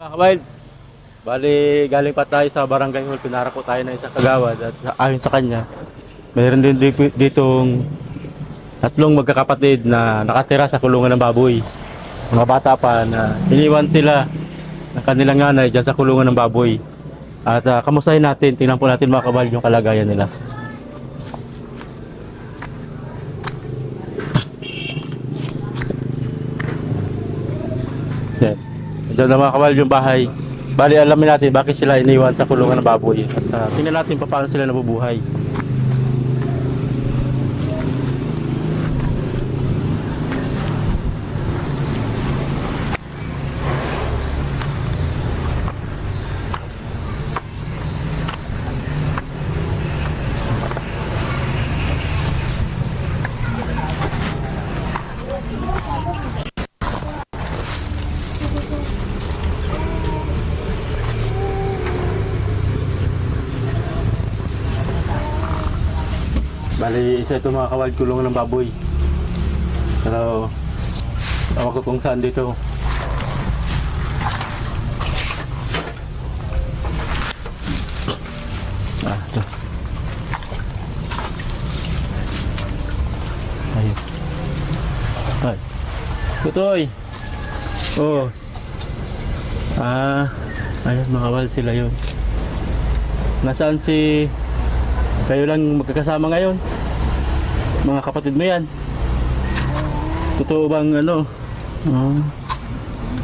Kawail, bali galing pa tayo sa Barangay Hall, pinarako tayo ng isang kagawad at ayon sa kanya, mayroon din ditong tatlong magkakapatid na nakatira sa kulungan ng baboy. Mga bata pa na iniwan sila ng kanilang nanay dyan sa kulungan ng baboy. At kamustahin natin, tingnan po natin mga kawail yung kalagayan nila. Yan. Diyan na mga kawail yung bahay. Bali alamin natin bakit sila iniwan sa kulungan ng baboy. At tingnan natin paano sila nabubuhay. Bali, isa ito mga kawail, kulungan ng baboy. Pero, awan ko kung saan dito. Ito. Ayun. Ay. Tutoy! Oh. Ayun mga kawail, sila yun. Nasaan si... Kayo lang magkakasama ngayon? Mga kapatid mo yan? Totoo bang ano?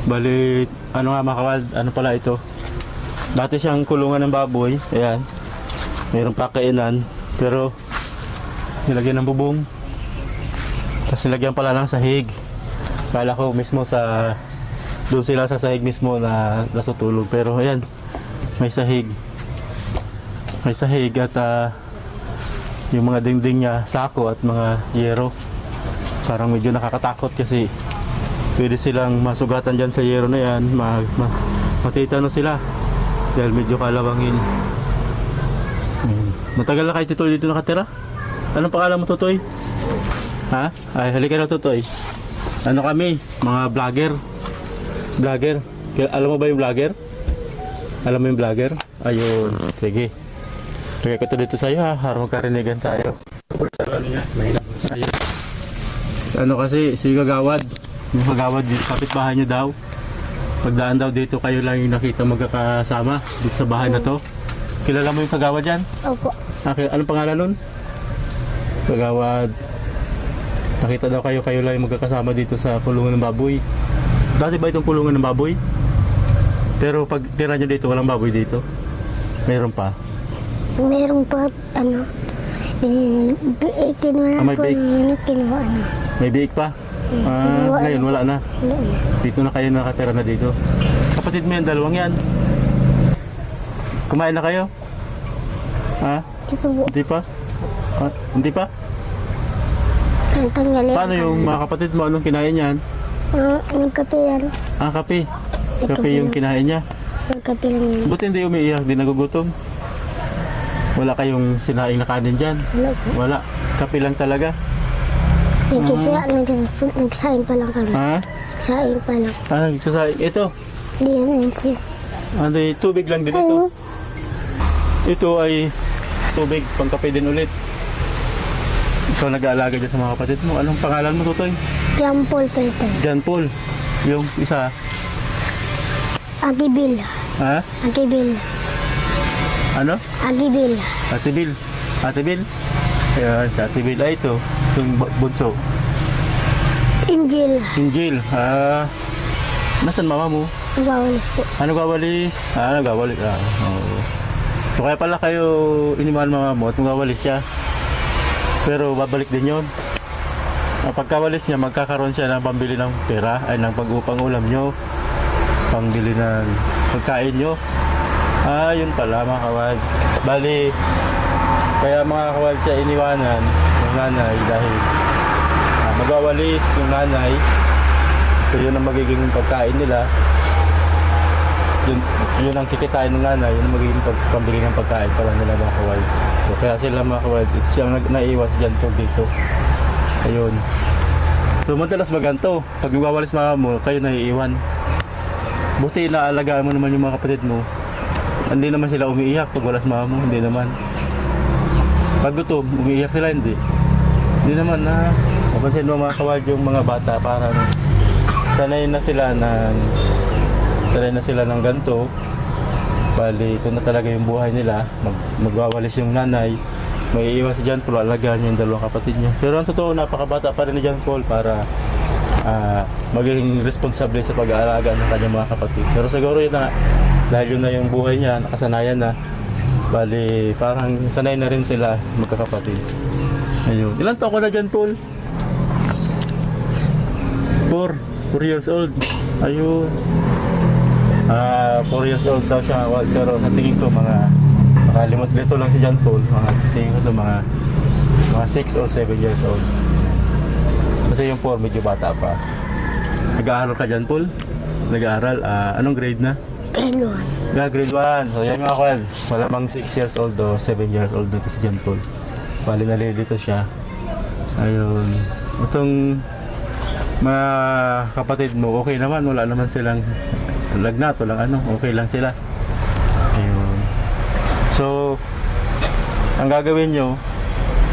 Bali, ano nga mga kawal, ano pala ito? Dati siyang kulungan ng baboy. Ayan. Mayroong pakainan. Pero, nilagyan ng bubong. Tapos nilagyan pala ng sahig. Kala ko mismo sa... Doon sila sa sahig mismo na natutulog. Pero ayan, may sahig. May sahig at yung mga dingding niya, sako at mga yero. Parang medyo nakakatakot kasi pwede silang masugatan dyan sa yero na yan. Matitano sila dahil medyo kalawangin. Matagal na kayo Tutoy dito nakatira? Anong pangalan mo Tutoy? Ha? Ay, halika na Tutoy. Ano kami? Mga vlogger. Vlogger. Alam mo ba yung vlogger? Alam mo yung vlogger? Ayun. Sige. Lagay ko ito dito sa'yo ha, para magkarinigan tayo. Ayun. Ano kasi, si Kagawad. Yung Kagawad, kapitbahay nyo daw. Pagdaan daw dito, kayo lang yung nakita magkakasama dito sa bahay na to. Kilala mo yung Kagawad dyan? Opo. Anong pangalan nun? Kagawad. Nakita daw kayo lang yung magkakasama dito sa kulungan ng baboy. Dati ba itong kulungan ng baboy? Pero pag tira nyo dito, walang baboy dito? Mayroon pa? Meron pa, kinuha may po bake? kinuha na. May biik pa? Ngayon wala na. Wala na. Dito na kayo nakatira na dito. Kapatid mo yan, dalawang yan. Kumain na kayo? Ha? Ito po, Hindi pa? Hindi pa? tangali. Paano yung mga kapatid mo? Anong kinain yan? Nagkape yan. Kape. Kape yung kinain niya. Nagkape lang yan. Buti hindi umiiyak, di nagugutom. Wala kayong sinaing na kanin dyan? Wala po. Wala. Kape lang talaga. Nagsaing pa lang kami. Ha? Saing pa lang. Nagsasaing. Ito. Hindi yan ayun po. Ano, tubig lang din ito. Ayun. Ito ay tubig, pangkape din ulit. Ikaw nag-aalaga dyan sa mga kapatid mo. Anong pangalan mo, Tutoy? Jampol pa ito. John Paul. Yung isa. Agibil. Ha? Agibil. Ano? Agibil. Ate Bill. Ate Bill? Ayan, si Ate Bill. Ay, ito. Yung bunso. Injil. Injil. Nasaan mama mo? Nagawalis po. Nagwawalis? Nagwawalis. Oo. So kaya pala kayo inimahal mama mo at magawalis siya. Pero babalik din yun. Pagkawalis niya, magkakaroon siya ng pambili ng pera, ay ng pag-upang ulam nyo, pangbili ng pagkain nyo. Yun pala mga kawal. Bali, kaya mga kawal siya iniwanan ng nanay dahil magwawalis yung nanay. So yun ang magiging pagkain nila. Yun ang kikitain ng nanay, yun ang magiging pambili ng pagkain para nila mga kawal. So kaya sila mga kawal, siyang naiwas dyan to dito. Ayun. So madalas maganto. Pag magwawalis mama mo, kayo naiiwan. Buti inaalagaan mo naman yung mga kapatid mo. Hindi naman sila umiiyak pag wala sa mama mo, hindi naman. Pag gutom, umiiyak sila, hindi. Hindi naman na, mapansin mo mga kawad yung mga bata, parang sanay na sila ng ganito. Bali, ito na talaga yung buhay nila. Magwawalis yung nanay, may iiwan si John Paul, alagaan niya yung dalawang kapatid niya. Pero ang totoo, napakabata pa rin ni John Paul para maging responsable sa pag-aalaga ng kanyang mga kapatid. Pero siguro yun na, dahil yun na yung buhay niya, nakasanayan na. Bali, parang sanay na rin sila magkakapatid. Ayun. Ilan taon ko na John Paul? 4 years old. Ayun. 4 years old daw siya. Pero sa tingin ko, makalimot dito lang si John Paul. Tingin ko ito, mga 6 or 7 years old. Kasi yung 4 medyo bata pa. Nag-aaral ka John Paul? Nag-aaral? Anong grade na? Grade 1. Grade 1. So yan mga kwal. Wala mang 6 years old o 7 years old dito si John Paul. Bali nalilito siya. Ayun. Itong mga kapatid mo, okay naman. Wala naman silang lagnat. Walang okay lang sila. Ayun. So, ang gagawin nyo,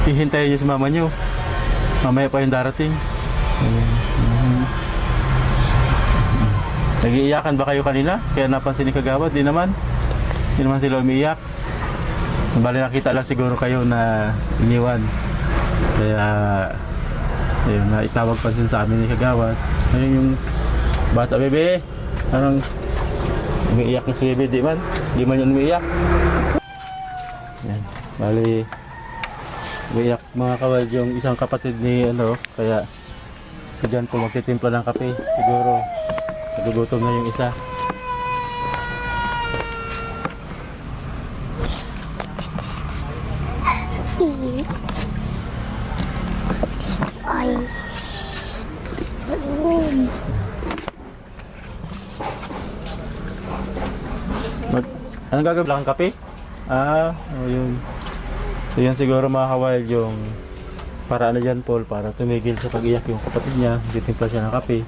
hihintayin nyo si mama nyo. Mamaya pa yung darating. Ayun. Nag-iiyakan ba kayo kanina? Kaya napansin ni Kagawad? Di naman. Di naman sila umiiyak. Bali nakita lang siguro kayo na iniwan. Kaya ayun, na itawag pansin sa amin ni Kagawad. Ayun yung bata bebe. Anong umiiyak na si bebe? Di man? Di man yun umiiyak. Yan. Bali umiiyak mga kawad yung isang kapatid ni kaya si John po magtitimpla ng kape. Siguro nagugutom na yung isa. Ay. Anong gagawin lang kape? Yun. So yan siguro mga kawild yung para dyan Paul, para tumigil sa pag-iyak yung kapatid niya. Titimpla siya ng kape.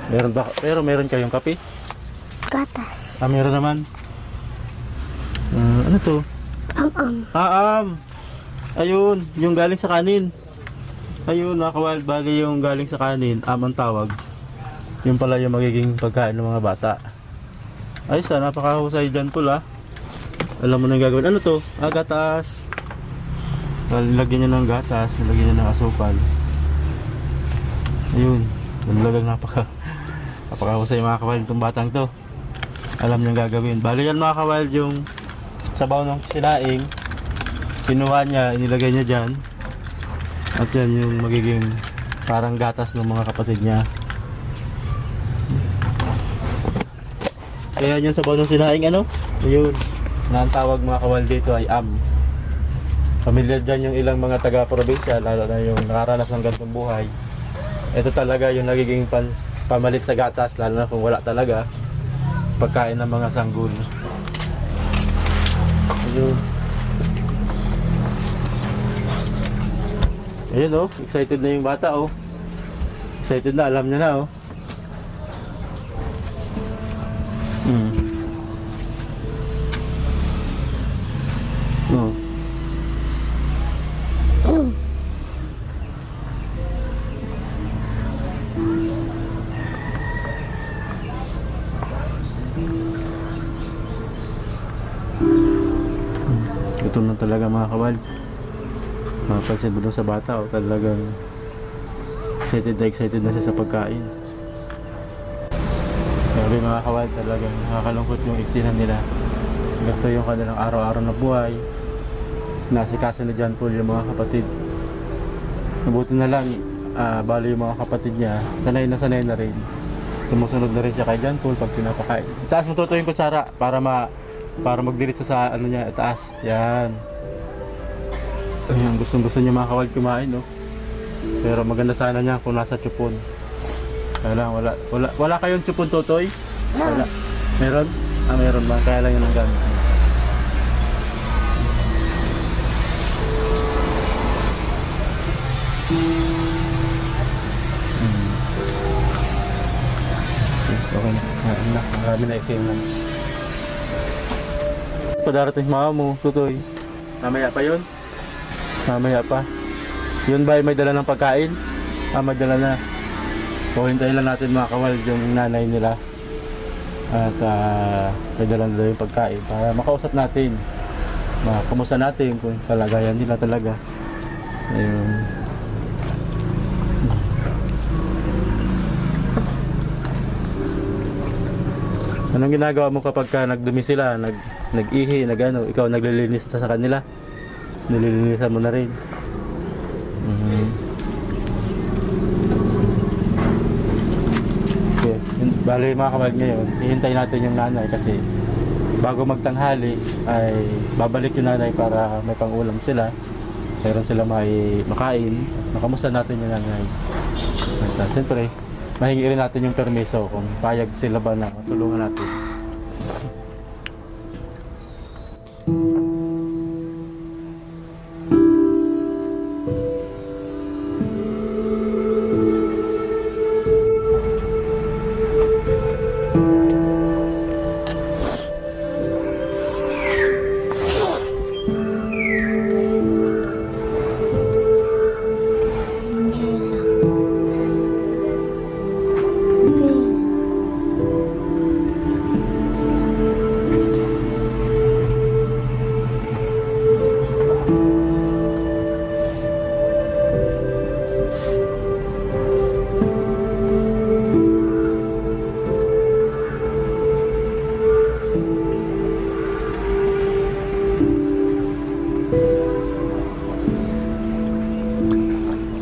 Meron ba? Pero meron kayong kape? Gatas. Meron naman. Ano to? Ayun, yung galing sa kanin. Ayun, mga kawild, bali yung galing sa kanin, ang tawag. Yung pala yung magiging pagkain ng mga bata. Ayos napakahusay dyan Paul Alam mo na yung gagawin. Ano to? Gatas. Lagyan niya ng gatas, lagyan niya ng asukal. Ayun, talagang napakahusay mga kawild itong batang to. Alam niyang gagawin. Bali yan mga kawild yung sabaw ng sinaing. Kinuha niya, inilagay niya dyan. At yan yung magiging parang gatas ng mga kapatid niya. Kaya yung sabaw ng sinaing yun. Na ang tawag mga kawild dito ay am. Pamilyar dyan yung ilang mga taga-probinsya, lalo na yung nakaranas ng ganitong buhay. Ito talaga yung nagiging pamalit sa gatas, lalo na kung wala talaga pagkain ng mga sanggol. Ayun excited na yung bata Excited na, alam niya na Gutom na talaga mga kawal. Mapapansin mo doon sa bata talagang excited na siya sa pagkain. Grabe mga kawal, talagang nakakalungkot yung eksena nila. Ganito yung kanilang araw-araw na buhay. Nasikaso na John Paul yung mga kapatid. Mabuti na lang, bali yung mga kapatid niya, sanay na rin. Sumusunod na rin siya kay John Paul pag pinapakain. Itaas mo tuto yung kutsara para magdiretso sa niya, itaas. Yan. Ayan, gusto niya mga kawal kumain Pero maganda sana niya kung nasa tsupon. Wala kayong tsupon totoy? Wala. Meron? Meron ba? Kaya lang yun ang gamit. Okay na. Marami na exhale na. Padarating si mama mo, tutoy. Mamaya pa yun? Mamaya pa. Yun ba ay may dala ng pagkain? May dala na. So hintayin lang natin mga kawal yung nanay nila. At may dala na yung pagkain para makausap natin. Kumusta natin kung kalagayan nila talaga. Ayun. Anong ginagawa mo kapag nagdumi sila, nag-ihi, ikaw naglilinis sa kanila? Nililinisan mo na rin. Okay. Bali mga kawal ngayon, hihintay natin yung nanay kasi bago magtanghali ay babalik yung nanay para may pang-ulam sila. Meron sila may makain. Makamusta natin yung nanay. At siyempre, mahingi rin natin yung permiso kung payag sila ba na tulungan natin.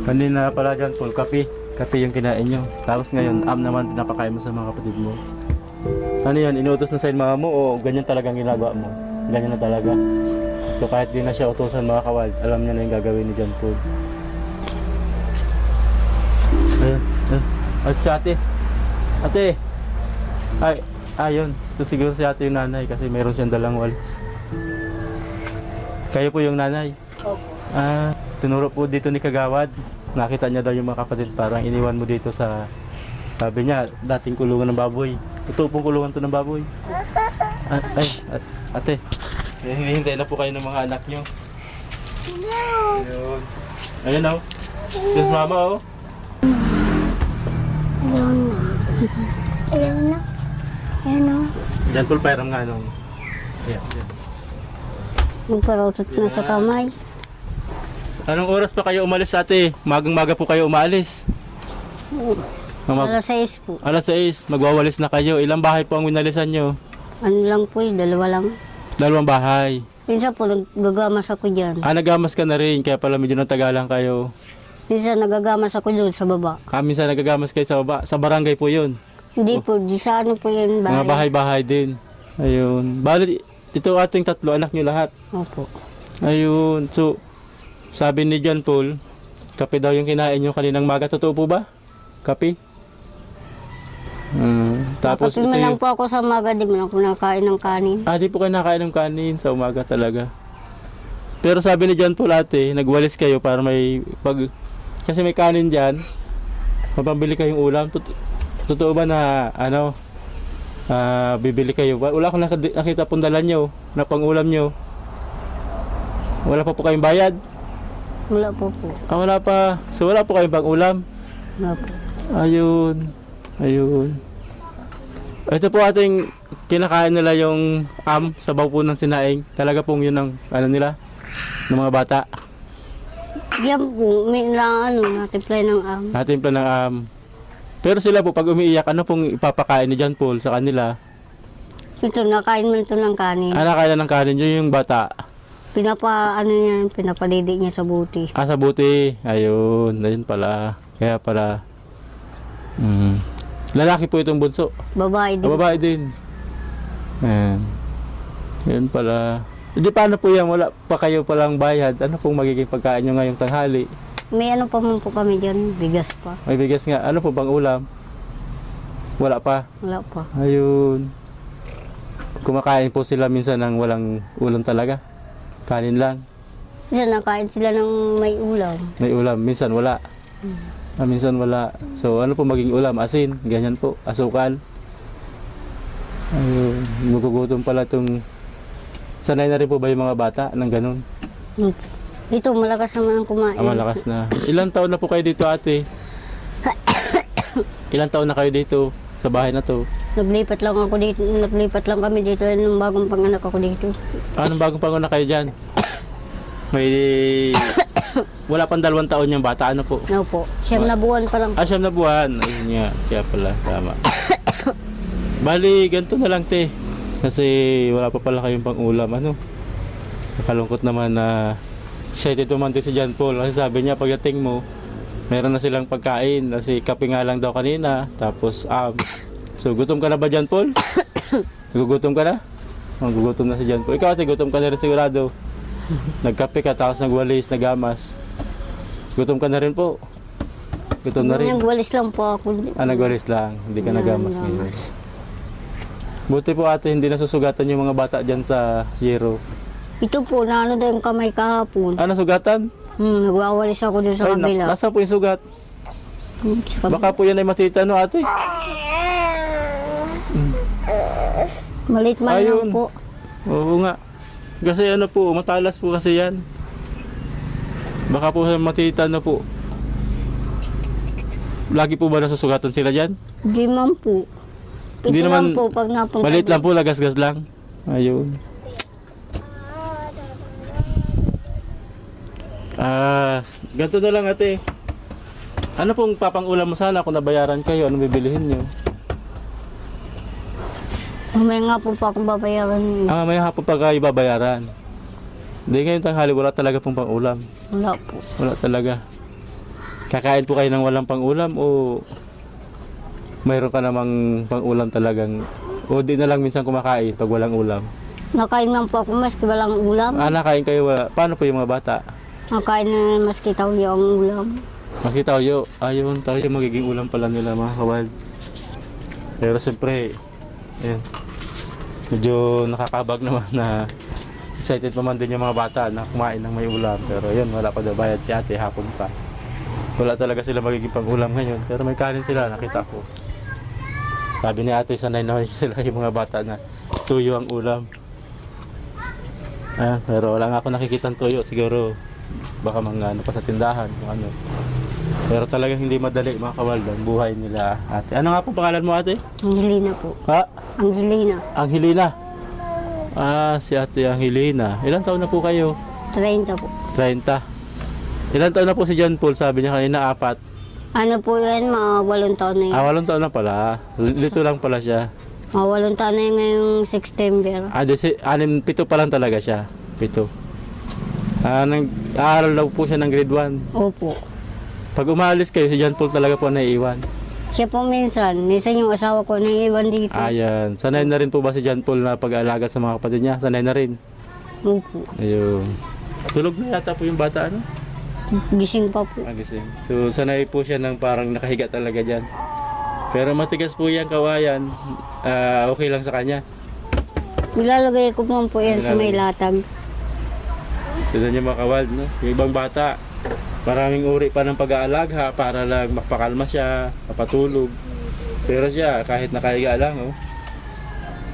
Kanina pala dyan, Paul, kape yung kinain nyo. Tapos ngayon, naman pinapakain mo sa mga kapatid mo. Ano yan, inuutos na sa'yo mga mo o ganyan talagang ginagawa mo? Ganyan na talaga. So kahit di na siya utusan mga kawal, alam niya na yung gagawin ni John Paul. Ayun, at si ate. Ate! Ayun, ito siguro si ate yung nanay kasi mayroon siyang dalang walis. Kayo po yung nanay? Opo. Tinuro po dito ni Kagawad. Nakita niya daw yung mga kapatid, parang iniwan mo dito sa, sabi niya, dating kulungan ng baboy. Totoo pong kulungan to ng baboy. Ate, hihintay na po kayo ng mga anak nyo. Ayun. Ayun o. Yes, mama o. Ayaw na. Ayaw na. Ayan o. Diyan po, pairam nga nung. Ayan. Magparautot na sa kamay. Anong oras pa kayo umalis, ate? Magang-maga po kayo umalis. Alas 6 po. Alas 6, magwawalis na kayo. Ilang bahay po ang winalisan nyo? Ano lang po dalawa lang. 2 bahay. Minsan po nagagamas ako dyan. Nagamas ka na rin, kaya pala medyo natagalan kayo. Minsan nagagamas ako doon sa baba. Minsan nagagamas kayo sa baba. Sa barangay po yun. Hindi po, di sa ano po yun bahay. Mga bahay-bahay din. Ayun. Bali, ito ating 3 anak nyo lahat. Opo. Ayun. So, sabi ni John Paul, kape daw yung kinain nyo kaninang maga. Totoo po ba? Kape? Tapos Kape mo lang po ako sa umaga, di mo lang ako nakain ng kanin. Di po kayo nakain ng kanin sa umaga talaga. Pero sabi ni John Paul, ate, nagwalis kayo para may kasi may kanin dyan, mapambili kayong ulam. Totoo ba na bibili kayo? Wala akong nakita pong dala nyo na pang-ulam nyo. Wala pa po kayong bayad? Wala po po. Wala pa. So wala po kayong pang-ulam? Wala po. Ayun. Ito po ating kinakain nila yung sabaw po ng sinaing. Talaga pong yun ang nila, ng mga bata. Yan po, may natimpla ng Natimpla ng Pero sila po, pag umiiyak, ano pong ipapakain ni John Paul sa kanila? Ito, nakain mo ito ng kanin. Nakain na ng kanin yung bata? Pinapalidi niya sa buti. Sa buti. Ayun pala. Kaya pala. Lalaki po itong bunso. Babae din. Babae din. Ayan. Yun pala. Hindi, paano po yan? Wala pa kayo palang bayad. Ano pong magiging pagkain nyo ngayong tanghali? May pa man po kami dyan, bigas pa. May bigas nga. Ano po bang ulam? Wala pa? Wala pa. Ayun. Kumakain po sila minsan ng walang ulam talaga. Kanin lang. Minsan nakain sila ng may ulam. May ulam. Minsan wala. Minsan wala. So ano po maging ulam? Asin. Ganyan po. Asukal. Ayun, magugutom pala itong... Sanay na rin po ba yung mga bata ng ganun? Ito, malakas naman ang kumain. Malakas na. Ilang taon na po kayo dito, ate? Ilang taon na kayo dito sa bahay na to? Naglipat lang ako dito, naglipat lang kami dito nung bagong panganak ako dito. Anong bagong pangunak kayo dyan? May... Wala pang 2 taon yung bata, ano po? No po, 7 na buwan pa lang. 9 na buwan. Ayun nga, kaya pala, tama. Bali, ganito na lang, te. Kasi wala pa pala kayong pang-ulam, ano? Nakalungkot naman na excited naman din si John Paul. Kasi sabi niya, pagdating mo, meron na silang pagkain. Kasi kape nga lang daw kanina. Tapos, so, gutom ka na ba, John Paul? Gugutom ka na? Gugutom na si John Paul. Ikaw, ate, gutom ka na rin sigurado. Nagkape ka, tapos nagwalis, nagamas. Gutom ka na rin po. Gutom na rin. Nagwalis lang po ako. Nagwalis lang. Hindi ka nagamas ngayon. Buti po ate, hindi nasusugatan yung mga bata dyan sa Yero. Ito po, naano daw yung kamay kahapon. Nasugatan? Nagwawalis ako dun sa kabila. Nasaan po yung sugat? Baka po yan ay matita, no ate? Malit man lang po. Oo nga. Kasi ano po, matalas po kasi yan. Baka po matita na po. Lagi po ba nasusugatan sila dyan? Hindi man po. Hindi Ito naman, lang po pag napunta. maliit lang po, lagas-gas lang. Ayun. Ganito na lang ate. Ano pong papang-ulam mo sana kung nabayaran kayo? Anong bibilihin nyo? May nga po pa akong babayaran. May hapon pa kayo babayaran. Hindi ngayon tanghali, wala talaga pong pang-ulam. Wala po. Wala talaga. Kakain po kayo ng walang pang-ulam o mayroon ka namang pang-ulam talagang o di na lang minsan kumakain pag walang ulam? Nakain man po ako maski walang ulam. Nakain kayo wala. Paano po yung mga bata? Nakain na maski tawyo ang ulam. Maski tawyo. Ayun, tawyo magiging ulam pala nila mga kawild. Pero siyempre, ayun, medyo nakakabag naman na excited pa man din yung mga bata na kumain ng may ulam. Pero yun, wala pa daw bayad si ate, hapon pa. Wala talaga sila magiging pang-ulam ngayon. Pero may kanin sila, nakita ko. Sabi ni ate, sanay na sila yung mga bata na tuyo ang ulam. Pero wala nga ako nakikitang tuyo. Siguro, baka mga ano pa sa tindahan. Kung ano. Pero talagang hindi madali mga kawalda ang buhay nila ate. Ano nga po pangalan mo ate? Angelina po. Ha? Angelina. Angelina. Si ate Angelina. Ilang taon na po kayo? 30 po. 30. Ilang taon na po si John Paul? Sabi niya kanina 4. Ano po yan, mga 8 taon na yun. 8 taon na pala. Dito lang pala siya. Mga 8 taon na yun ngayong September. 7 pa lang talaga siya. 7. Nag-aaral daw po siya ng grade 1. Opo. Pag umalis kayo, si John Paul talaga po naiiwan. Siya po minsan yung asawa ko naiiwan dito. Ayan. Sanay na rin po ba si John Paul na pag-aalaga sa mga kapatid niya? Sanay na rin. Opo. Ayun. Tulog na yata po yung bata, ano? Gising pa po. Gising. So, sanay po siya ng parang nakahiga talaga dyan. Pero matigas po yung kawayan. Okay lang sa kanya. Ilalagay ko po yan sa may latag. Tignan niyo mga kawal, no? Yung ibang bata, maraming uri pa ng pag-aalaga para lang mapakalma siya, mapatulog. Pero siya, kahit nakahiga lang, oh,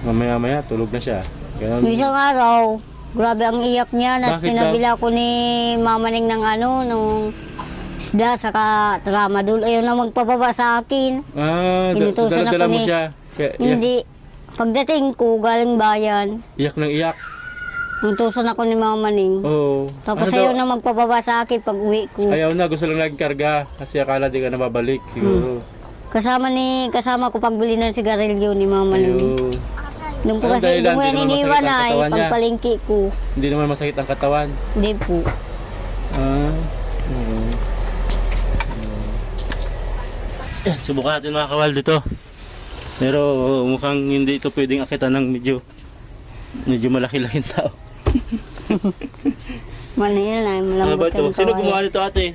mamaya-maya, tulog na siya. Ganun. Isang araw, grabe ang iyak niya at Bakit pinabila ko ni Mama Ning ng nung isda saka tramadol. Ayaw na magpababa sa akin. Dala-dala Inutusan ako mo ni- siya. Kaya, Hindi. Pagdating ko, galing bayan. iyak ng iyak. Inutusan ako ni Mama Ning. Oo. Tapos Ano ayaw daw? na magpababa sa akin pag uwi ko. Ayaw na, gusto lang laging karga. Kasi akala di ka na babalik, siguro. Kasama ko pagbili ng sigarilyo ni Mama Ning. Ayun. Doon ko Anong kasi dahilan? doon ko Di yan naman iniwan masakit ang ay katawan niya? pagpalingki ko. Hindi naman masakit ang katawan. Hindi po. Subukan natin mga kawal dito. Pero mukhang hindi ito pwedeng akitan ng medyo malaki-laking tao. Manila na, Ano malambot ba ito? ang Sino kawayan. gumawa nito ate?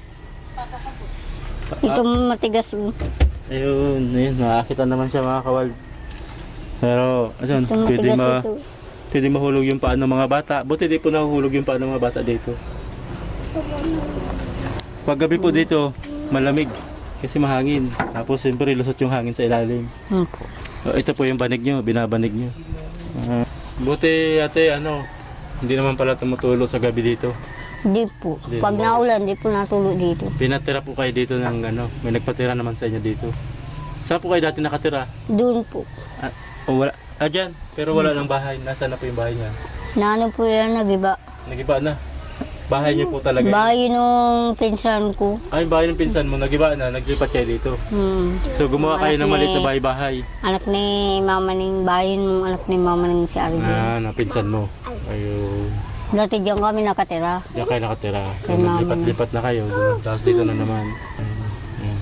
Ito matigas. Ayun, nakakita naman siya mga kawal. Pero, ayun, Ito matigas ito. pwede mahulog yung paa ng mga bata. Buti di po nahuhulog yung paa ng mga bata dito. Pag gabi po dito, malamig. Kasi mahangin. Tapos siyempre lusot yung hangin sa ilalim. Ito po yung banig nyo, binabanig nyo. Buti ate, hindi naman pala tumutulo sa gabi dito. Di po. Di Pag po. naulan, di po natulo dito. Pinatira po kayo dito ng may nagpatira naman sa inyo dito. Saan po kayo dati nakatira? Doon po. Wala. Dyan. Pero wala ng bahay. Nasaan na po yung bahay niya? Naano po yan, nagiba. Nagiba na. Bahay niyo po talaga. Bahay nung pinsan ko. Yung bahay ng pinsan mo, nagiba na. Naglipat kayo dito. So gumawa kayo ng Anak maliit na ni- bahay-bahay. Anak ni mama ning bahay nung anak ni mama ning si Arvin. Na pinsan mo. Ayun. Dati diyan kami nakatira. Diyan kayo nakatira. So Kay mama naglipat-lipat na kayo. Tapos dito na naman. Ayan.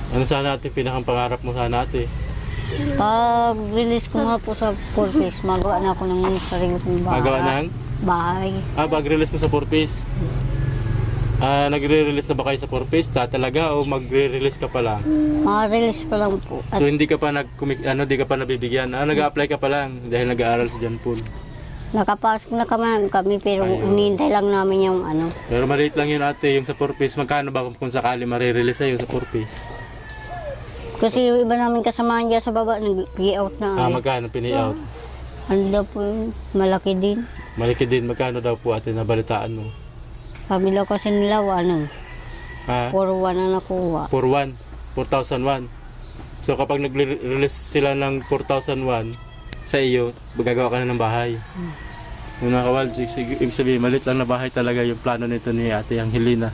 Ano sana ate, pinakang pangarap mo sana ate? Pag-release ko nga po sa Purpose, magawa na ako ng sarili kong bahay. Magawa ng? Bahay. Pag-release mo sa 4-piece. Nagre-release na ba kayo sa 4-piece? Talaga o magre-release ka pa lang? Mga-release pa lang po. At So hindi ka pa di ka pa nabibigyan. Nag-a-apply ka pa lang dahil nag-aaral sa John Paul. nakapasok na kami pero Ayun. hinihintay lang namin yung Pero maliit lang yun ate, yung sa 4-piece. Magkano ba kung sakali marirelease sa'yo sa 4-piece? Kasi yung iba namin kasamahan dyan sa baba, nag-out na. Magkano pini-out? Ano daw po yun? Malaki din. Malaki din. Magkano daw po ate nabalitaan mo? Sabi daw kasi nila, Ha? 4-1 na nakuha. 4,100. 4,001. So kapag nag-release sila ng 4,001 sa iyo, magagawa ka na ng bahay. Yung nakawal, ibig sabihin, malit lang na bahay talaga yung plano nito ni ate Angelina.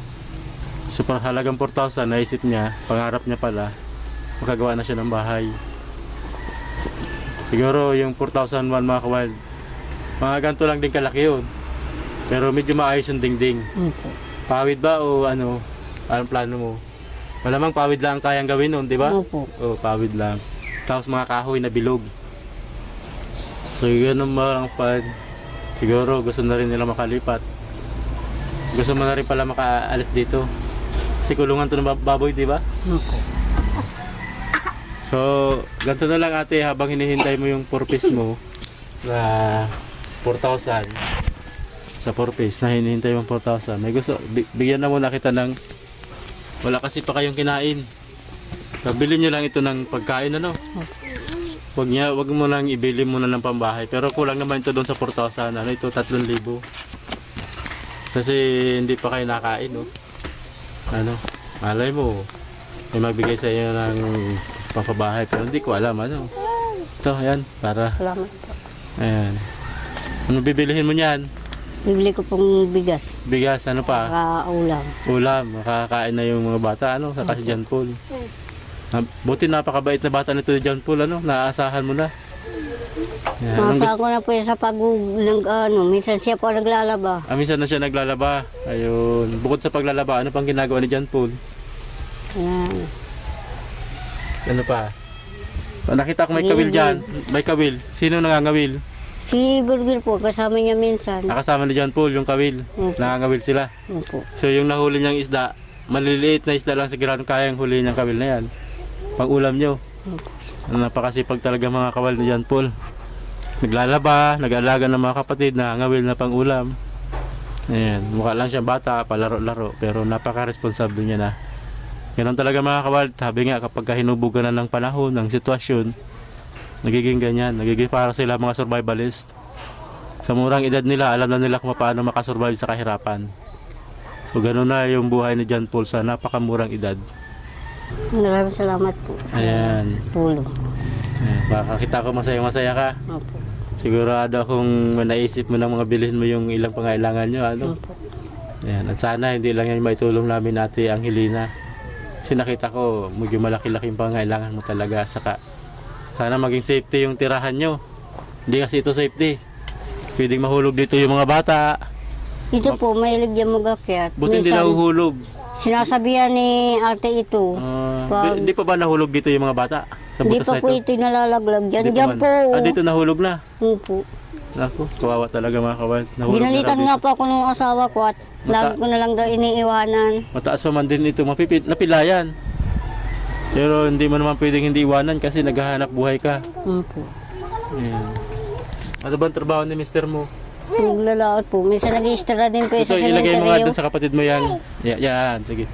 So pang halagang 4,000, naisip niya, pangarap niya pala, magagawa na siya ng bahay. Siguro yung 4,001 mga kawal, mga ganito lang din kalaki yun. Pero medyo maayos yung dingding. Opo. Pawid ba o anong plano mo? Malamang pawid lang ang kayang gawin nun, di ba? Opo. Oo, pawid lang. Tapos mga kahoy na bilog. So yun ang mga pag siguro gusto na rin nila makalipat. Gusto mo na rin pala makaalis dito. Kasi kulungan to ng baboy, di ba? Opo. So, ganito na lang ate, habang hinihintay mo yung 4-piece mo na 4,000 sa 4-piece na hinihintay mo 4,000. May gusto, bigyan na muna kita ng wala kasi pa kayong kinain. Pabili nyo lang ito ng pagkain Wag mo lang ibili muna ng pambahay. Pero kulang naman ito doon sa 4,000. Ito 3,000. Kasi hindi pa kayo nakain, no? Malay mo, may magbigay sa inyo ng pampabahay. Pero hindi ko alam, Ito, ayan, para, Salamat po. ayan. Ano bibilihin mo niyan? Bibili ko pong bigas. Bigas, ano pa? Para ulam. Ulam, makakain na yung mga bata, saka si John Paul. Buti napakabait na bata nito si John Paul, naaasahan mo na. Yan, Nasa ko na po yun sa minsan siya po naglalaba. minsan na siya naglalaba. Ayun, bukod sa paglalaba, ano pang ginagawa ni John Paul? Ayan. Ano pa? Nakita ko may kawil dyan. May kawil. Sino nangangawil? Si Burger po, kasama niya minsan. Nakasama ni John Paul yung kawil. Opo. Nangangawil sila. Opo. So yung nahuli niyang isda, maliliit na isda lang siguro kayang huli niyang kawil na yan. Pang ulam niyo. Napakasipag talaga mga kawal ni John Paul. Naglalaba, nag-aalaga ng mga kapatid, nangangawil na pang ulam. Ayan, mukha lang siyang bata, palaro-laro, pero napaka-responsable niya na. Ganun talaga mga kawal, sabi nga kapag hinubugan na ng panahon, ng sitwasyon, nagiging ganyan, nagiging para sila mga survivalist. Sa murang edad nila, alam na nila kung paano makasurvive sa kahirapan. So ganun na yung buhay ni John Paul sa napakamurang edad. Maraming salamat po. Ayan. Tulong. Ayan, makakita ko masaya ka. Opo. Sigurado kung naisip mo ng mga bilhin mo yung ilang pangailangan nyo, Opo. Ayan. At sana hindi lang yan maitulong namin natin ang Angelina. Kasi nakita ko, medyo malaki-laking pangailangan mo talaga. Saka, sana maging safety yung tirahan nyo. Hindi kasi ito safety. Pwedeng mahulog dito yung mga bata. Ito po, may ligyan magakyat. Buti hindi Minsan, nahuhulog. sinasabihan ni ate ito. Pag- Hindi pa ba nahulog dito yung mga bata? Sa Hindi butas pa na po ito? ito nalalaglag. Diyan, Dito diyan man. po. Dito nahulog na. Opo. Naku, kawawa talaga mga kawal. Nahulog Ginalitan na nga raw po ako ng asawa ko at lagi ko na lang daw iniiwanan. dito. Mataas pa man din ito, napilayan. Pero hindi mo naman pwedeng hindi iwanan kasi naghahanap buhay ka. Opo. Ayan. Ano ba ang trabaho ni mister mo? Naglalaot po. Minsan nag-i-extra din po Ito, sa ilagay mo nga sementeryo. dun sa kapatid mo yan. Yan, sige.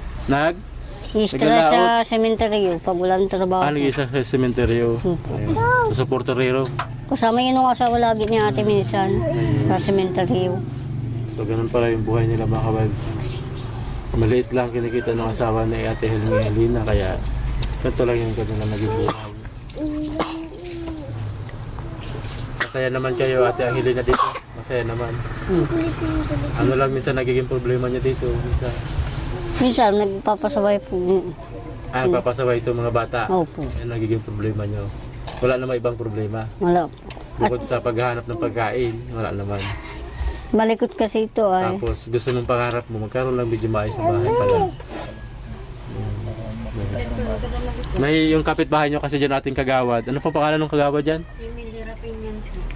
Istra sa sementeryo pag walang trabaho. Isa sa sementeryo. Ayun. Sa porterero. Kasama yun ang asawa lagi ni ate minsan sa sementeryo. So ganun pala yung buhay nila mga kawan. Maliit lang kinikita ng asawa ni Ate Helena kaya ganito lang yung kanilang naging buhay. Masaya naman kayo Ate Helena dito. Masaya naman. Ano lang minsan nagiging problema niya dito. Minsan nagpapasabay po. Papasaway ito mga bata. Opo. Yan nagiging problema niyo. Wala namang ibang problema. Wala po. Bukod sa paghahanap ng pagkain, wala naman. Malikot kasi ito ay. Tapos gusto mong pangarap mo, magkaroon lang medyo maayos sa bahay pala. May yung kapitbahay nyo kasi dyan ating kagawad. Ano pa pangalan ng kagawad dyan?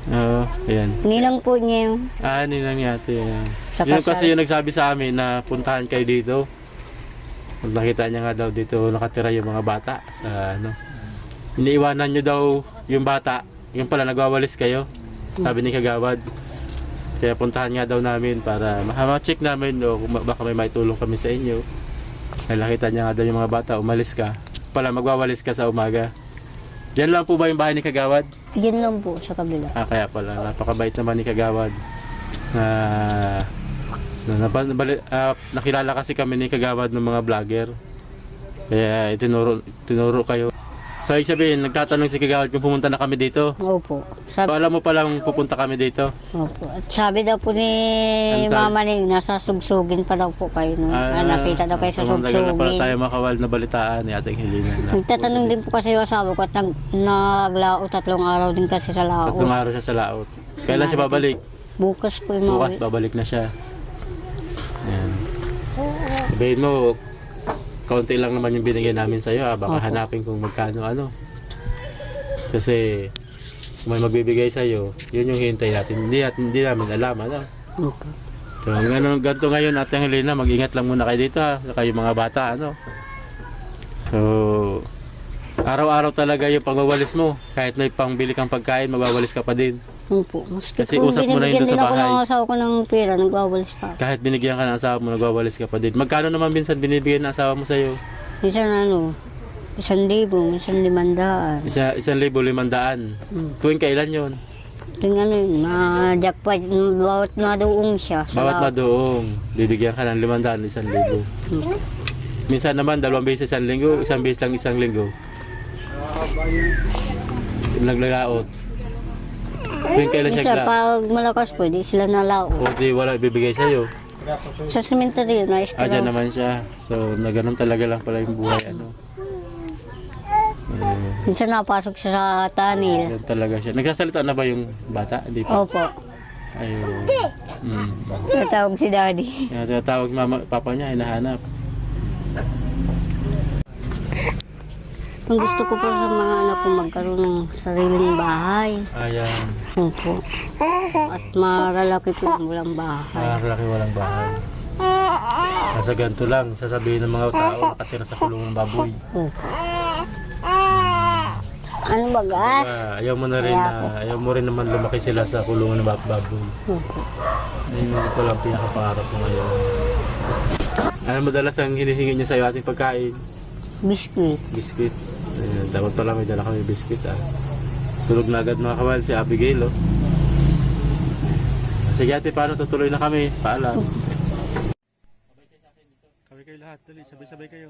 Oo, ayan. Nilang po niya yung Nilang yate. Sa Yun kasal. kasi yung nagsabi sa amin na puntahan kayo dito. Nakita niya nga daw dito nakatira yung mga bata sa ano. Iniiwanan nyo daw yung bata. Yung pala nagwawalis kayo. Sabi ni kagawad. Kaya puntahan nga daw namin para ma-check namin o kung baka may maitulong kami sa inyo. Ay nakita niya nga daw yung mga bata, umalis ka. Pala magwawalis ka sa umaga. Diyan lang po ba yung bahay ni kagawad? Diyan lang po sa kabila. Kaya pala, napakabait naman ni kagawad. Nakilala kasi kami ni kagawad ng mga vlogger. Kaya tinuro kayo. So ibig sabihin, nagtatanong si kagawad kung pumunta na kami dito. Opo. So, alam mo palang pupunta kami dito. Opo. At sabi daw po ni Ano sabi? Mama Ning, nasa sugsugin pa daw po kayo. No? Nakita daw kayo sa Tagal na pala sugsugin. tayo makawal na balitaan ni Ating Helena. Nagtatanong din po kasi yung asawa ko at naglaot 3 araw din kasi sa laot. 3 araw siya sa laot. Kailan siya babalik? Bukas po yung Bukas babalik na siya. Ayan. Sabihin mo, kaunti lang naman yung binigay namin sa'yo. Baka Opo. hanapin kung magkano ano. Kasi kung may magbibigay sa'yo, yun yung hintay natin. Hindi namin alam. Ano? Okay. So ganito ngayon Ate Helena, mag-ingat lang muna kayo dito ha. Kayo mga bata. Ano? So araw-araw talaga yung pagwawalis mo. Kahit may pangbili kang pagkain, magwawalis ka pa din. Opo. Maski Kasi po usap mo na yun binibigyan doon din sa ako bahay. ng asawa ko ng pera, nagwawalis pa. Kahit binigyan ka ng asawa mo, nagwawalis ka pa din. Magkano naman minsan binibigyan ng asawa mo sa'yo? Minsan 1,000, minsan 500. 1,500. Tuwing kailan yun? Tingnan yun, ma-jackpot, bawat maduong siya. sa Bawat laot. madoong, bibigyan ka ng 500, 1,000. Minsan naman, 2 beses isang linggo, isang beses lang isang linggo. Yung naglalaot. Tuwing kailan siya Minsan, gla? pag malakas po, di sila nalao. O di wala ibibigay sa'yo. Sa cemetery, Dyan naman siya. So, na ganun talaga lang pala yung buhay. Ano. Minsan napasok siya sa tunnel. Yan talaga siya. Nagsasalita na ba yung bata? Hindi pa. Opo, Ayun. natawag si daddy. Kaya tawag mama, papa niya, hinahanap. Ang gusto ko po sa mga anak ko magkaroon ng sariling bahay. Ayan. Opo. At maralaki po ang walang bahay. Laki walang bahay. Nasa ganito lang, sasabihin ng mga tao nakatira sa kulungan ng baboy. Opo. Ano ba ga? Ayaw mo na rin ayaw mo rin naman lumaki sila sa kulungan ng baboy. Opo. Ayun ko lang pinakapangarap ko ngayon. Ano madalas ang hinihingi niya sa iyo ating pagkain? Biskuit. Biscuit. Ayan, dapat pala may dala kami biscuit Tulog na agad mga kawal si Abigail Sige ate, paano tutuloy na kami? Paalam. Kami kayo lahat, sabay-sabay kayo.